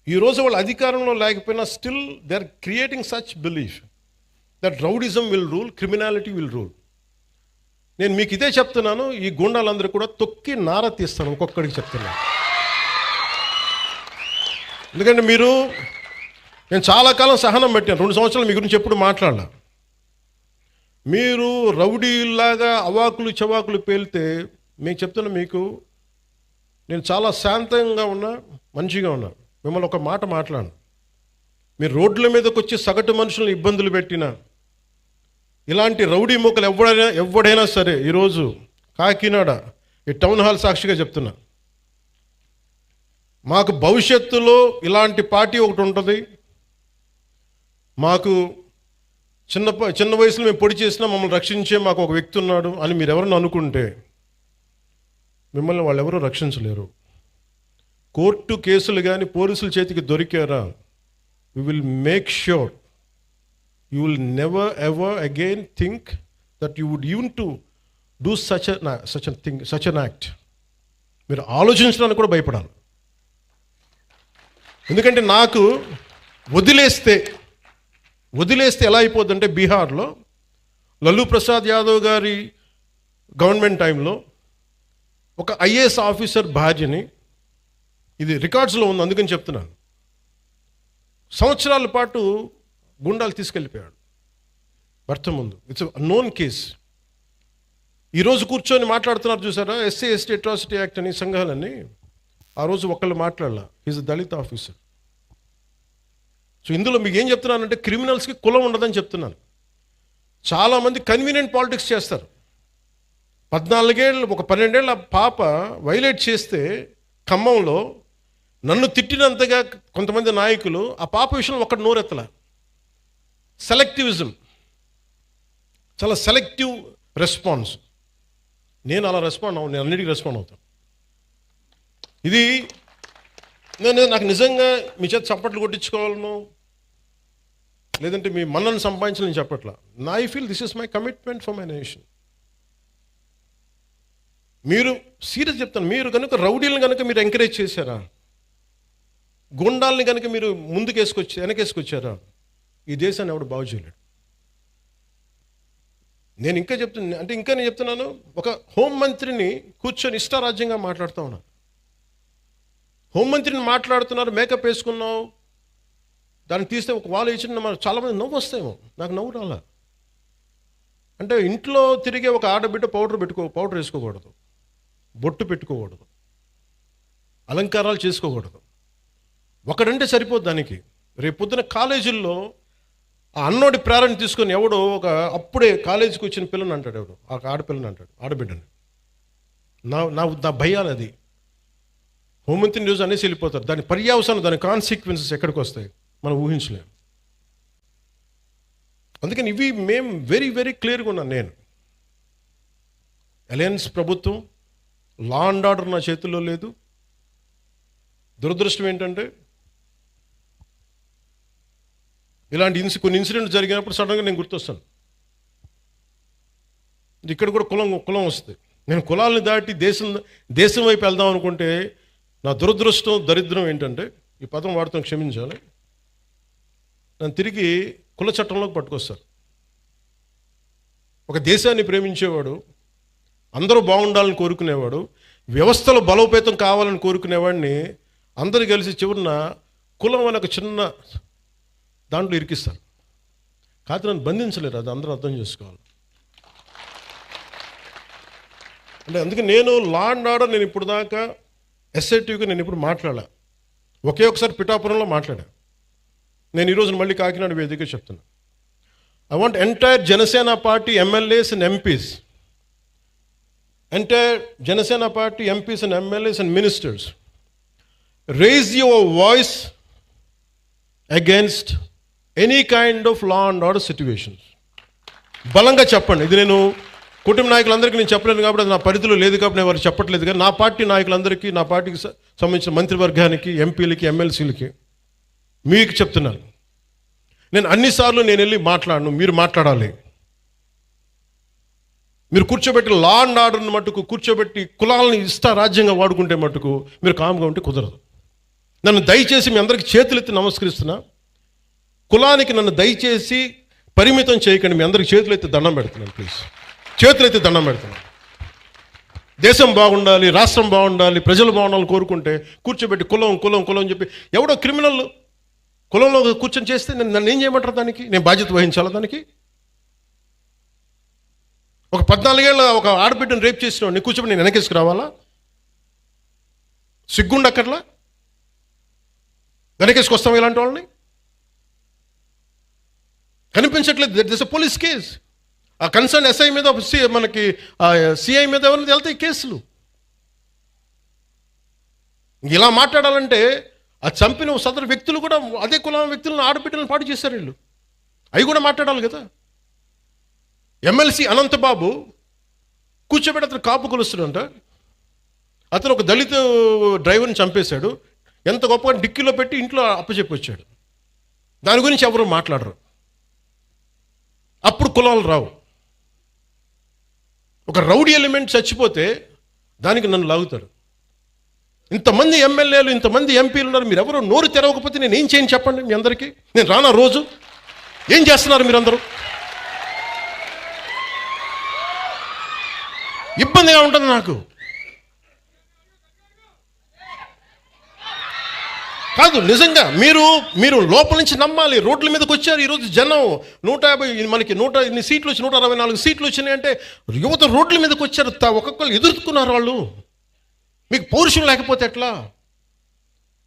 ఈరోజు వాళ్ళు అధికారంలో లేకపోయినా still they are creating such belief that rowdyism will rule, criminality will rule. నేను మీకు ఇదే చెప్తున్నాను, ఈ గుండాలందరూ కూడా తొక్కి నార తీస్తాను, ఒక్కొక్కడికి చెప్తున్నాను. ఎందుకంటే నేను చాలా కాలం సహనం పెట్టాను, 2 సంవత్సరాలు మీ గురించి ఎప్పుడు మాట్లాడలా. మీరు రౌడీలాగా అవాకులు చవాకులు పేలితే మీకు చెప్తున్నా, నేను చాలా శాంతంగా ఉన్నా, మంచిగా ఉన్నా. మిమ్మల్ని ఒక మాట మాట్లాడను. మీరు రోడ్ల మీదకి వచ్చి సగటు మనుషులను ఇబ్బందులు పెట్టినా, ఇలాంటి రౌడీ మూకలు ఎవడైనా సరే, ఈరోజు కాకినాడ ఈ టౌన్ హాల్ సాక్షిగా చెప్తున్నా, మాకు భవిష్యత్తులో ఇలాంటి పార్టీ ఒకటి ఉంటుంది. మాకు చిన్న వయసులో మేము పొడి చేసినా మమ్మల్ని రక్షించే మాకు ఒక వ్యక్తి ఉన్నాడు అని మీరు ఎవరన్నా అనుకుంటే, మిమ్మల్ని వాళ్ళు ఎవరూ రక్షించలేరు. కోర్టు కేసులు కానీ పోలీసుల చేతికి దొరికారా, we will make sure you will never ever again think that you would even to do such an act. మీరు ఆలోచించడానికి కూడా భయపడాలి. ఎందుకంటే నాకు వదిలేస్తే ఎలా అయిపోద్దంటే, బీహార్లో లల్లూ ప్రసాద్ యాదవ్ గారి గవర్నమెంట్ టైంలో ఒక ఐఏఎస్ ఆఫీసర్ భార్యని, ఇది రికార్డ్స్లో ఉంది అందుకని చెప్తున్నాను, సంవత్సరాల పాటు గుండాలు తీసుకెళ్ళిపోయాడు భర్త ముందు. It's known case. ఈరోజు కూర్చొని మాట్లాడుతున్నారు చూసారా, ఎస్సీ ఎస్టీ అట్రాసిటీ యాక్ట్ అని సంఘాలని, ఆ రోజు ఒకళ్ళు మాట్లాడాల, ఈజ్ దళిత ఆఫీసర్. సో ఇందులో మీకు ఏం చెప్తున్నానంటే, క్రిమినల్స్కి కులం ఉండదని చెప్తున్నాను. చాలామంది కన్వీనియంట్ పాలిటిక్స్ చేస్తారు. 12 ఏళ్ళ పాప వైలేట్ చేస్తే ఖమ్మంలో నన్ను తిట్టినంతగా కొంతమంది నాయకులు ఆ పాప విషయంలో ఒకటి నోరెత్తల. సెలెక్టివిజం, చాలా సెలెక్టివ్ రెస్పాన్స్. నేను అలా నేను అన్నిటికీ రెస్పాండ్ అవుతాను. ఇది నాకు నిజంగా మీ చేత చప్పట్లు కొట్టించుకోవాలను, లేదంటే మీ మన్నను సంపాదించాలని నేను చెప్పట్లా. I feel this is my commitment for my nation. మీరు సీరియస్ చెప్తాను, మీరు కనుక రౌడీలను కనుక మీరు ఎంకరేజ్ చేశారా, గుండాలని కనుక మీరు వెనకేసుకొచ్చారా, ఈ దేశాన్ని ఎవడు బాగు చేయలేడు. నేను చెప్తున్నాను, ఒక హోంమంత్రిని కూర్చొని ఇష్టారాజ్యంగా మాట్లాడుతూ ఉన్నాను. హోంమంత్రిని మాట్లాడుతున్నారు, మేకప్ వేసుకున్నావు, దాన్ని తీస్తే ఒక వాళ్ళు ఇచ్చిన చాలామంది నవ్వు వస్తాయేమో, నాకు నవ్వు రాలా. అంటే ఇంట్లో తిరిగే ఒక ఆడబిడ్డ పౌడర్ వేసుకోకూడదు, బొట్టు పెట్టుకోకూడదు, అలంకారాలు చేసుకోకూడదు. ఒకడంటే సరిపోద్ది దానికి. రేపు పొద్దున కాలేజీల్లో ఆ అన్నోడి ప్రేరణ తీసుకొని ఎవడో అప్పుడే కాలేజీకి వచ్చిన పిల్లని అంటాడు, ఎవడు ఆ ఆడపిల్లని అంటాడు, ఆడబిడ్డని. నా భయాలు అది. హోంమంత్రి న్యూస్ అనేసి వెళ్ళిపోతారు, దాని పర్యావసానం, దాని కాన్సిక్వెన్సెస్ ఎక్కడికి వస్తాయి మనం ఊహించలేము. అందుకని మేము వెరీ వెరీ క్లియర్గా ఉన్నాను. నేను అలయన్స్ ప్రభుత్వం, లా అండ్ ఆర్డర్ నా చేతుల్లో లేదు. దురదృష్టం ఏంటంటే, ఇలాంటి కొన్ని ఇన్సిడెంట్స్ జరిగినప్పుడు సడన్గా నేను గుర్తొస్తాను. ఇక్కడ కూడా కులం వస్తుంది. నేను కులాలను దాటి దేశం వైపు వెళ్దాం అనుకుంటే, నా దురదృష్టం దరిద్రం ఏంటంటే, ఈ పదం వాడుతాను క్షమించాలి, నన్ను తిరిగి కుల చట్టంలోకి పట్టుకొస్తారు. ఒక దేశాన్ని ప్రేమించేవాడు, అందరూ బాగుండాలని కోరుకునేవాడు, వ్యవస్థలో బలోపేతం కావాలని కోరుకునేవాడిని అందరూ కలిసి చివరిన కులం అనే ఒక చిన్న దాంట్లో ఇరికిస్తారు. కాదు, నన్ను బంధించలేరు, అది అందరూ అర్థం చేసుకోవాలి. అంటే అందుకే నేను లా అండ్ ఆర్డర్, నేను ఇప్పుడు దాకా ఎస్ఐటీగా నేను ఇప్పుడు మాట్లాడా, ఒకసారి పిఠాపురంలో మాట్లాడా. నేను ఈరోజు మళ్ళీ కాకినాడ వేదికగా చెప్తున్నా. I want entire Janasena party MLAs and MPs, entire Janasena party MPs and MLAs and ministers raise your voice against any kind of law and order situations. బలంగా చెప్పండి. ఇది నేను కుటుంబ నాయకులందరికీ నేను చెప్పలేను కాబట్టి అది నా పరిధిలో లేదు కాబట్టి నేను వారికి చెప్పట్లేదు. కానీ నా పార్టీ నాయకులందరికీ, నా పార్టీకి సంబంధించిన మంత్రివర్గానికి, ఎంపీలకి, ఎమ్మెల్సీలకి మీకు చెప్తున్నాను, నేను అన్నిసార్లు నేను వెళ్ళి మాట్లాడను, మీరు మాట్లాడాలి. మీరు కూర్చోబెట్టి లా అండ్ ఆర్డర్ని మట్టుకు కూర్చోబెట్టి కులాలని రాజ్యంగా వాడుకుంటే మట్టుకు మీరు కామ్గా ఉంటే కుదరదు. నన్ను దయచేసి మీ అందరికీ చేతులెత్తి నమస్కరిస్తున్నా. కులానికి నన్ను దయచేసి పరిమితం చేయకండి. మీ అందరికి చేతులెత్తి దండం పెడుతున్నాను. ప్లీజ్ చేతులెత్తి దండం పెడుతున్నాను. దేశం బాగుండాలి, రాష్ట్రం బాగుండాలి, ప్రజలు బాగుండాలని కోరుకుంటే కూర్చోబెట్టి కులం కులం కులం అని చెప్పి ఎవడో క్రిమినల్ కులంలో కూర్చొని చేస్తే నన్ను ఏం చేయమంటారు? దానికి నేను బాధ్యత వహించాలా? దానికి ఒక 14 ఏళ్ళ ఒక ఆడబిడ్డను రేప్ చేసిన వాడిని కూర్చోబెట్టి నేను వెనకేసుకు రావాలా? సిగ్గుండక్కర్లా? వెనకేసుకొస్తాం ఇలాంటి వాళ్ళని? కనిపించట్లేదు. This police case. ఆ కన్సర్న్ ఎస్ఐ మీద మనకి సిఐ మీద ఎవరైనా వెళ్తాయి కేసులు. ఇలా మాట్లాడాలంటే ఆ చంపిన సదరు వ్యక్తులు కూడా అదే కులం వ్యక్తులను, ఆడబిడ్డలను పాటు చేశారు వీళ్ళు. అవి కూడా మాట్లాడాలి కదా. ఎమ్మెల్సీ అనంతబాబు కూర్చోబెట్టి అతను కాపు కొలుస్తాడంట. అతను ఒక దళిత డ్రైవర్ని చంపేశాడు. ఎంత గొప్పగా డిక్కీలో పెట్టి ఇంట్లో అప్పచెప్పి వచ్చాడు. దాని గురించి ఎవరు మాట్లాడరు. అప్పుడు కులాలు రావు. ఒక రౌడీ ఎలిమెంట్ చచ్చిపోతే దానికి నన్ను లాగుతాడు. ఇంతమంది ఎమ్మెల్యేలు, ఇంతమంది ఎంపీలు ఉన్నారు, మీరు ఎవరు నోరు తెరవకపోతే నేను ఏం చేయను చెప్పండి? మీ అందరికీ నేను రానా రోజు? ఏం చేస్తున్నారు మీరందరూ? ఇబ్బందిగా ఉంటుంది నాకు. కాదు, నిజంగా మీరు లోపల నుంచి నమ్మాలి. రోడ్ల మీదకి వచ్చారు ఈరోజు జనం. 150 మనకి 100 సీట్లు వచ్చి 164 సీట్లు వచ్చినాయి అంటే యువత రోడ్ల మీదకి వచ్చారు. ఒక్కొక్కరు ఎదుర్కొన్నారు. వాళ్ళు మీకు పౌరుషం లేకపోతే ఎట్లా?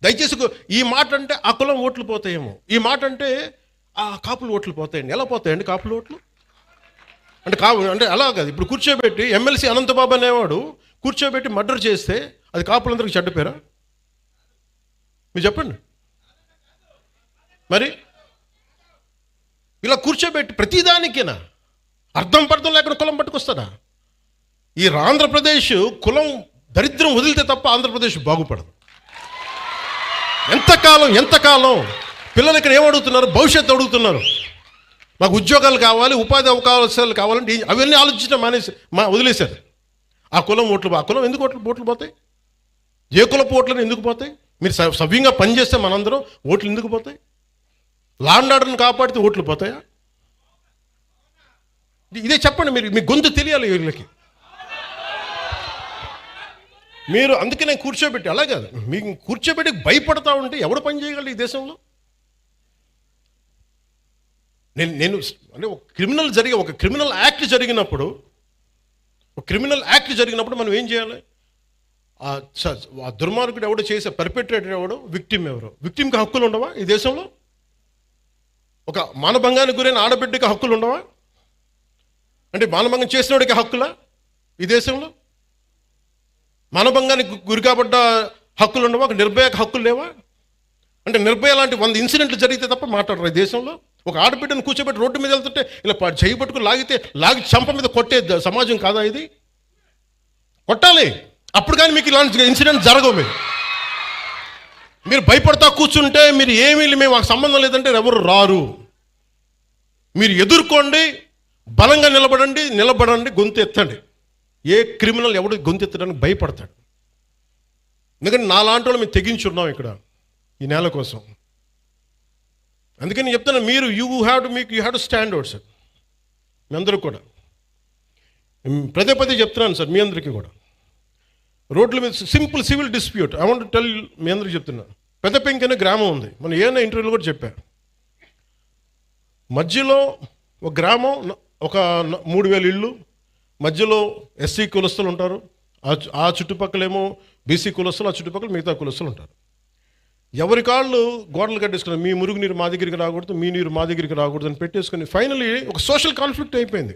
దయచేసి ఈ మాట అంటే ఆ కులం ఓట్లు పోతాయేమో, ఈ మాట అంటే ఆ కాపులు ఓట్లు పోతాయండి. ఎలా పోతాయండి కాపులు ఓట్లు? అంటే అలా కాదు. ఇప్పుడు కూర్చోబెట్టి ఎమ్మెల్సీ అనంతబాబు అనేవాడు కూర్చోబెట్టి మర్డర్ చేస్తే అది కాపులందరికీ చెడ్డ పేరా? మీరు చెప్పండి. మరి ఇలా కూర్చోబెట్టి ప్రతిదానికేనా అర్థం పర్థం లేకుండా కులం పట్టుకొస్తాడా? ఈ ఆంధ్రప్రదేశ్ కులం దరిద్రం వదిలితే తప్ప ఆంధ్రప్రదేశ్ బాగుపడదు. ఎంతకాలం పిల్లలు ఇక్కడ ఏమడుగుతున్నారు? భవిష్యత్తు అడుగుతున్నారు. మాకు ఉద్యోగాలు కావాలి, ఉపాధి అవకాశాలు కావాలంటే అవన్నీ ఆలోచించడం వదిలేశారు. ఆ కులం ఓట్లు, ఆ కులం ఎందుకు ఓట్లు పోతాయి? ఏ కులపు ఓట్లను ఎందుకు పోతాయి? మీరు సవ్యంగా పనిచేస్తే మనందరం ఓట్లు ఎందుకు పోతాయి? లా అండ్ ఆర్డర్ని కాపాడితే ఓట్లు పోతాయా? ఇదే చెప్పండి. మీ గొంతు తెలియాలి వీళ్ళకి. మీరు అందుకే నేను కూర్చోబెట్టి అలా కాదు, మీకు కూర్చోబెట్టి భయపడతా ఉంటే ఎవడు పని చేయగలడు ఈ దేశంలో? నేను అంటే ఒక క్రిమినల్ యాక్ట్ జరిగినప్పుడు మనం ఏం చేయాలి? ఆ దుర్మార్గుడు ఎవడో చేసే పర్పెట్రేటర్ ఎవడో, విక్టిమ్ ఎవరో. విక్టిమ్కి హక్కులు ఉండవా ఈ దేశంలో? ఒక మానభంగానికి గురైన ఆడబిడ్డకి హక్కులు ఉండవా? అంటే మానభంగం చేసినోడికి హక్కులా ఈ దేశంలో? మానభంగానికి గురి కాబడ్డ హక్కులు ఉండవా? ఒక నిర్భయకు హక్కులు లేవా? అంటే నిర్భయ లాంటి 100 ఇన్సిడెంట్లు జరిగితే తప్ప మాట్లాడరు ఈ దేశంలో. ఒక ఆడబిడ్డను కూర్చోబెట్టి రోడ్డు మీద వెళ్తుంటే ఇలా చేయి పట్టుకుని లాగి చంప మీద కొట్టే సమాజం కాదా ఇది? కొట్టాలి. అప్పుడు కానీ మీకు ఇలాంటి ఇన్సిడెంట్ జరగవు. మీరు భయపడతా కూర్చుంటే మేము మాకు సంబంధం లేదంటే ఎవరు రారు. మీరు ఎదుర్కోండి, బలంగా నిలబడండి, గొంతు ఎత్తండి. ఏ క్రిమినల్ ఎవడు గొంతు ఎత్తడానికి భయపడతాడు? ఎందుకంటే నాలాంటి వాళ్ళు మేము తెగించున్నాం ఇక్కడ ఈ నేల కోసం. అందుకని చెప్తాను, మీరు you have to stand out sir. మీ అందరూ కూడా పదే చెప్తున్నాను సార్, మీ అందరికీ కూడా. రోడ్ల మీద simple civil dispute I want to tell, మీ అందరికీ చెప్తున్నా. పెద్దపెంకి అనే గ్రామం ఉంది. మనం ఏమైనా ఇంటర్వ్యూలో కూడా చెప్పారు. మధ్యలో ఒక గ్రామం, ఒక 3000 ఇళ్ళు, మధ్యలో ఎస్సీ కులస్తులు ఉంటారు, ఆ చుట్టుపక్కలేమో బీసీ కులస్తులు, ఆ చుట్టుపక్కల మిగతా కులస్తులు ఉంటారు. ఎవరి కాళ్ళు గోడలు కట్టేసుకున్నారు. మీ మురుగు నీరు మా దగ్గరికి రాకూడదు, మీ నీరు మా దగ్గరికి రాకూడదు అని పెట్టేసుకుని ఫైనలీ ఒక సోషల్ కాన్ఫ్లిక్ట్ అయిపోయింది.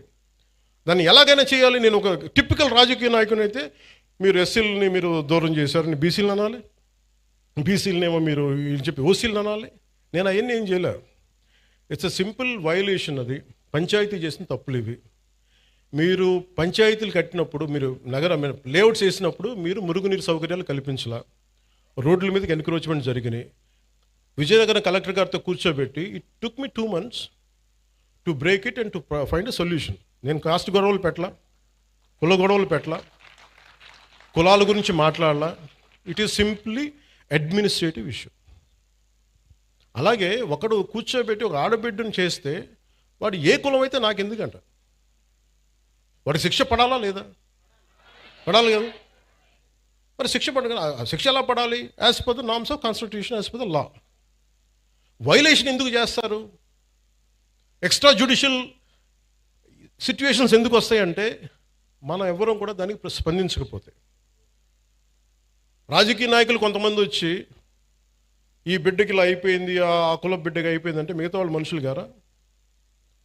దాన్ని ఎలాగైనా చేయాలి. నేను ఒక టిపికల్ రాజకీయ నాయకుని అయితే మీరు ఎస్సీలని మీరు దూరం చేశారని బీసీలు అనాలి, బీసీలనేమో మీరు వీళ్ళు చెప్పి ఓసీలు అనాలి. నేను అవన్నీ ఏం చేయలే. It's a simple violation. అది పంచాయతీ చేసిన తప్పులు ఇవి. మీరు పంచాయతీలు కట్టినప్పుడు, మీరు లేఅవుట్స్ వేసినప్పుడు మీరు మురుగునీరు సౌకర్యాలు కల్పించాల. రోడ్ల మీదకి ఎన్క్రోచ్మెంట్ జరిగినాయి. విజయనగరం కలెక్టర్ గారితో కూర్చోబెట్టి it took me 2 months to break it and to find a solution. నేను కాస్ట్ గొడవలు పెట్టలా, కుల గొడవలు పెట్టలా, కులాల గురించి మాట్లాడాలా. It is simply administrative issue. అలాగే ఒకడు కూర్చోబెట్టి ఒక ఆడబిడ్డను చేస్తే వాడు ఏ కులం అయితే నాకు ఎందుకంట, వాడికి శిక్ష పడాలా లేదా? పడాలి కదా. మరి శిక్ష శిక్ష ఎలా పడాలి? As per the norms of constitution, as per the law. Violation ఎందుకు చేస్తారు? ఎక్స్ట్రా జ్యుడిషియల్ సిచ్యువేషన్స్ ఎందుకు వస్తాయంటే మనం ఎవ్వరం కూడా దానికి స్పందించకపోతే. రాజకీయ నాయకులు కొంతమంది వచ్చి ఈ బిడ్డకి ఇలా అయిపోయింది, ఆ కుల బిడ్డకి అయిపోయింది అంటే మిగతా వాళ్ళు మనుషులు గారా?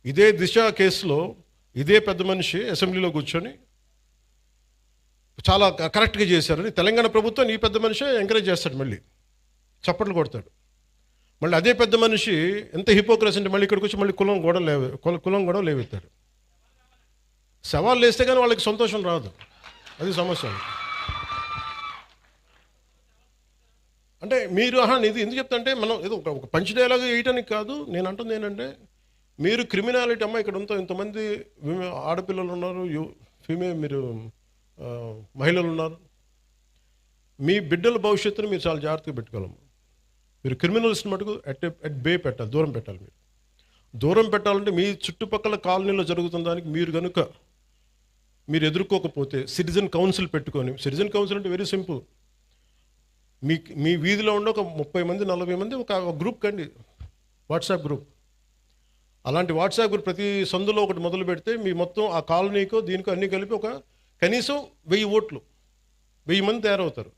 ఇదే దిశ కేసులో ఇదే పెద్ద మనిషి అసెంబ్లీలో కూర్చొని చాలా కరెక్ట్గా చేశారని తెలంగాణ ప్రభుత్వం ఈ పెద్ద మనిషి ఎంకరేజ్ చేస్తాడు, మళ్ళీ చప్పట్లు కొడతాడు. మళ్ళీ అదే పెద్ద మనిషి ఎంత హిపోక్రసీ అంటే మళ్ళీ ఇక్కడికి వచ్చి మళ్ళీ కులం గొడవ లేవెత్తాడు. సవాళ్ళు వేస్తే కానీ వాళ్ళకి సంతోషం రాదు. అది సమస్య. అంటే మీరు ఇది ఎందుకు చెప్తా అంటే, మనం ఏదో ఒక పంచ్ డైలాగ్ వేయటానికి కాదు. నేను అంటుంది ఏంటంటే, మీరు క్రిమినాలిటీ అమ్మ ఇక్కడ ఇంతమంది ఆడపిల్లలు ఉన్నారు, మీరు మహిళలు ఉన్నారు. మీ బిడ్డల భవిష్యత్తును మీరు చాలా జాగ్రత్తగా పెట్టుకోవాలమ్మా. మీరు క్రిమినల్స్ని మటుకు అట్ బే పెట్టాలి, దూరం పెట్టాలి. మీరు దూరం పెట్టాలంటే మీ చుట్టుపక్కల కాలనీలో జరుగుతున్న దానికి మీరు ఎదుర్కోకపోతే సిటిజన్ కౌన్సిల్ పెట్టుకొని, సిటిజన్ కౌన్సిల్ అంటే వెరీ సింపుల్. మీ వీధిలో ఉండే ఒక 30 మంది 40 మంది ఒక గ్రూప్ కండి, వాట్సాప్ గ్రూప్. అలాంటి వాట్సాప్ గ్రూప్ ప్రతి సందులో ఒకటి మొదలు పెడితే మీ మొత్తం ఆ కాలనీకో దీనికో అన్నీ కలిపి ఒక కనీసం 1000 ఓట్లు, 1000 మంది తయారవుతారు.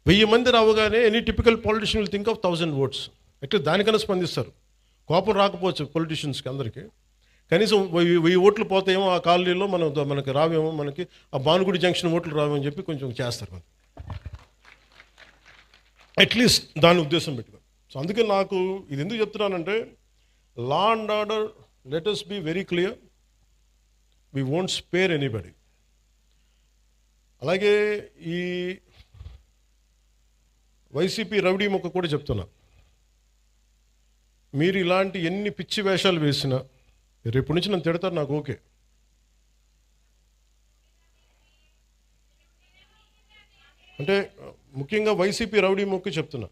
1000 మంది రావగానే any typical politician will think of 1000 votes. ఎట్లా దానికన్నా స్పందిస్తారు. కోపం రాకపోవచ్చు పొలిటీషియన్స్కి అందరికీ, కనీసం 1000 ఓట్లు పోతాయేమో ఆ కాలనీలో, మనకి రావేమో, మనకి ఆ భానుగుడి జంక్షన్ ఓట్లు రావేమో అని చెప్పి కొంచెం చేస్తారు. మనం అట్లీస్ట్ దాని ఉద్దేశం పెట్టుకో. సో అందుకే నాకు ఇది ఎందుకు చెప్తున్నానంటే, law and order, let us be very clear, we won't spare anybody. అలాగే ఈ వైసీపీ రౌడీ మొక్క కూడా చెప్తున్నా, మీరు ఇలాంటి ఎన్ని పిచ్చి వేషాలు వేసినా రేపు నుంచి నన్ను తిడతారు, నాకు ఓకే. అంటే ముఖ్యంగా వైసీపీ రౌడీ మొక్కి చెప్తున్నా,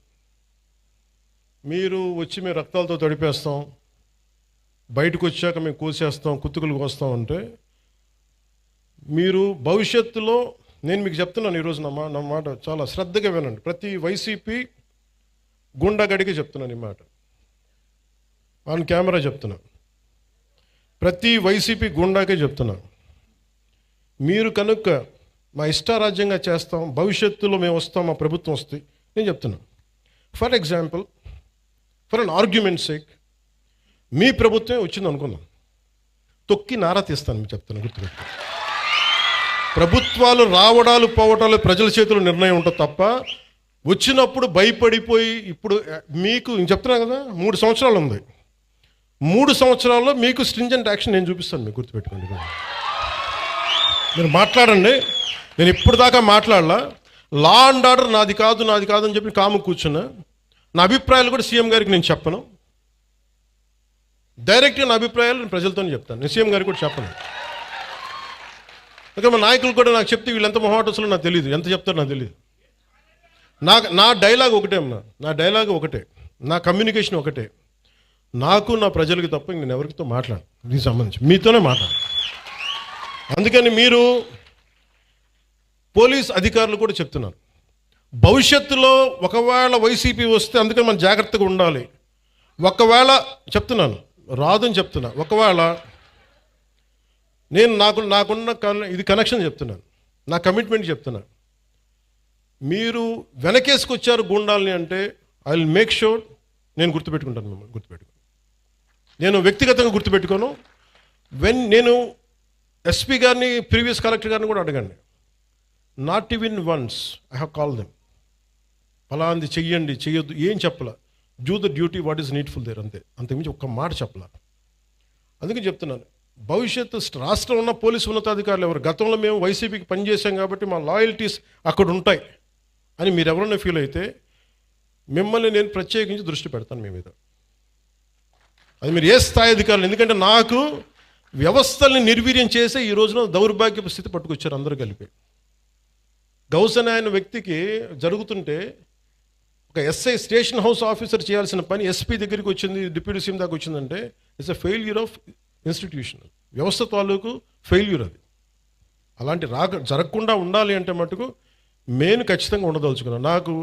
మీరు వచ్చి మేము రక్తాలతో తడిపేస్తాం, బయటకు వచ్చాక మేము కోసేస్తాం, కుత్తుకులు కోస్తాం అంటే, మీరు భవిష్యత్తులో, నేను మీకు చెప్తున్నాను ఈరోజు నా మాట చాలా శ్రద్ధగా వినండి. ప్రతి వైసీపీ గుండాగడికి చెప్తున్నాను ఈ మాట, ఆన్ కెమెరా చెప్తున్నా. ప్రతి వైసీపీ గుండాకే చెప్తున్నా, మీరు కనుక మా ఇష్టారాజ్యంగా చేస్తాం, భవిష్యత్తులో మేము వస్తాం, మా ప్రభుత్వం వస్తుంది, నేను చెప్తున్నా. For example, for an argument sake, మీ ప్రభుత్వమే వచ్చింది అనుకుందాం, తొక్కి నారా తీస్తాను మీకు చెప్తున్నా, గుర్తుపెట్టు. ప్రభుత్వాలు రావడాలు పోవటాలు ప్రజల చేతుల్లో నిర్ణయం ఉంటుంది తప్ప, వచ్చినప్పుడు భయపడిపోయి, ఇప్పుడు మీకు నేను చెప్తున్నా కదా, 3 సంవత్సరాలు ఉంది, 3 సంవత్సరాల్లో మీకు స్ట్రింజెంట్ యాక్షన్ నేను చూపిస్తాను, మీకు గుర్తుపెట్టుకోండి. మీరు మాట్లాడండి, నేను ఇప్పుడు దాకా మాట్లాడలా. లా అండ్ ఆర్డర్ నాది కాదు అని చెప్పి కాము కూర్చున్నా. నా అభిప్రాయాలు కూడా సీఎం గారికి నేను చెప్పను, డైరెక్ట్గా నా అభిప్రాయాలు నేను ప్రజలతోనే చెప్తాను, నేను సీఎం గారికి కూడా చెప్పను. ఇంకా మా నాయకులు కూడా నాకు చెప్తే వీళ్ళు ఎంత మొహాటసులో నాకు తెలియదు, ఎంత చెప్తారో నాకు తెలియదు. నా డైలాగ్ ఒకటే అమ్మా, నా డైలాగ్ ఒకటే, నా కమ్యూనికేషన్ ఒకటే. నాకు నా ప్రజలకి తప్ప నేను ఎవరితో మాట్లాడు, దీనికి సంబంధించి మీతోనే మాట్లాడు. అందుకని మీరు పోలీస్ అధికారులు కూడా చెప్తున్నారు, భవిష్యత్తులో ఒకవేళ వైసీపీ వస్తే, అందుకని మనం జాగ్రత్తగా ఉండాలి. ఒకవేళ చెప్తున్నాను, రాదని చెప్తున్నా, ఒకవేళ నేను నాకున్న ఇది కనెక్షన్ చెప్తున్నాను, నా కమిట్మెంట్ చెప్తున్నాను. మీరు వెనకేసుకొచ్చారు గూండాల్ని అంటే ఐ విల్ మేక్ షూర్ నేను గుర్తుపెట్టుకుంటాను, మిమ్మల్ని గుర్తుపెట్టుకుని. నేను వ్యక్తిగతంగా గుర్తుపెట్టుకోను. నేను ఎస్పీ గారిని, ప్రీవియస్ కలెక్టర్ గారిని కూడా అడగండి, not even once I have call them. ఫలాంది చెయ్యండి చెయ్యొద్దు ఏం చెప్పలా. Do the duty what is needful there, అంతే. అంతకుమించి ఒక్క మాట చెప్పలా. అందుకని చెప్తున్నాను, భవిష్యత్తు రాష్ట్రంలో ఉన్న పోలీసు ఉన్నతాధికారులు ఎవరు, గతంలో మేము వైసీపీకి పనిచేసాం కాబట్టి మా లాయల్టీస్ అక్కడ ఉంటాయి అని మీరు ఎవరన్నా ఫీల్ అయితే మిమ్మల్ని నేను ప్రత్యేకించి దృష్టి పెడతాను మీ మీద. అది మీరు ఏ స్థాయి అధికారులు, ఎందుకంటే నాకు వ్యవస్థల్ని నిర్వీర్యం చేసే ఈ రోజున దౌర్భాగ్యపు స్థితి పట్టుకొచ్చారు అందరూ కలిపి. గౌసన్ అనే వ్యక్తికి జరుగుతుంటే ఒక ఎస్ఐ స్టేషన్ హౌస్ ఆఫీసర్ చేయాల్సిన పని ఎస్పీ దగ్గరికి వచ్చింది, డిప్యూటీ సీఎం దాకా వచ్చిందంటే it's a failure of institution. వ్యవస్థ తాలూకు ఫెయిల్యూర్ అది. అలాంటి జరగకుండా ఉండాలి అంటే మటుకు నేను ఖచ్చితంగా ఉండదలుచుకున్నాను. నాకు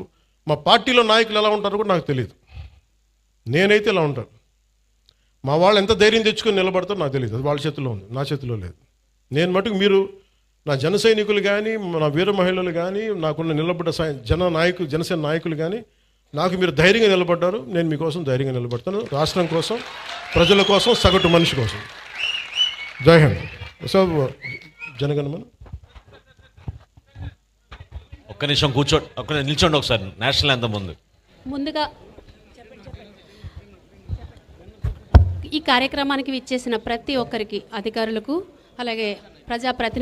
మా పార్టీలో నాయకులు ఎలా ఉంటారో కూడా నాకు తెలియదు. నేనైతే ఇలా ఉంటాను. మా వాళ్ళు ఎంత ధైర్యం తెచ్చుకొని నిలబడతారో నాకు తెలియదు. అది వాళ్ళ చేతిలో ఉంది, నా చేతిలో లేదు. నేను మటుకు మీరు నా జన సైనికులు కానీ, నా వీర మహిళలు కానీ, నాకున్న నిలబడ్డ జనసేన నాయకులు కానీ నాకు మీరు ధైర్యంగా నిలబడ్డారు. నేను మీకోసం ధైర్యంగా నిలబడతాను, రాష్ట్రం కోసం, ప్రజల కోసం, సగటు మనిషి కోసం. జై హింద్. సార్ జనగణమన ఒక్క నిమిషం కూర్చోండి, నిల్చోండి ఒకసారి. నేషనల్ యాంథమ్ ముందుగా ఈ కార్యక్రమానికి విచ్చేసిన ప్రతి ఒక్కరికి, అధికారులకు, అలాగే ప్రజాప్రతినిధులకు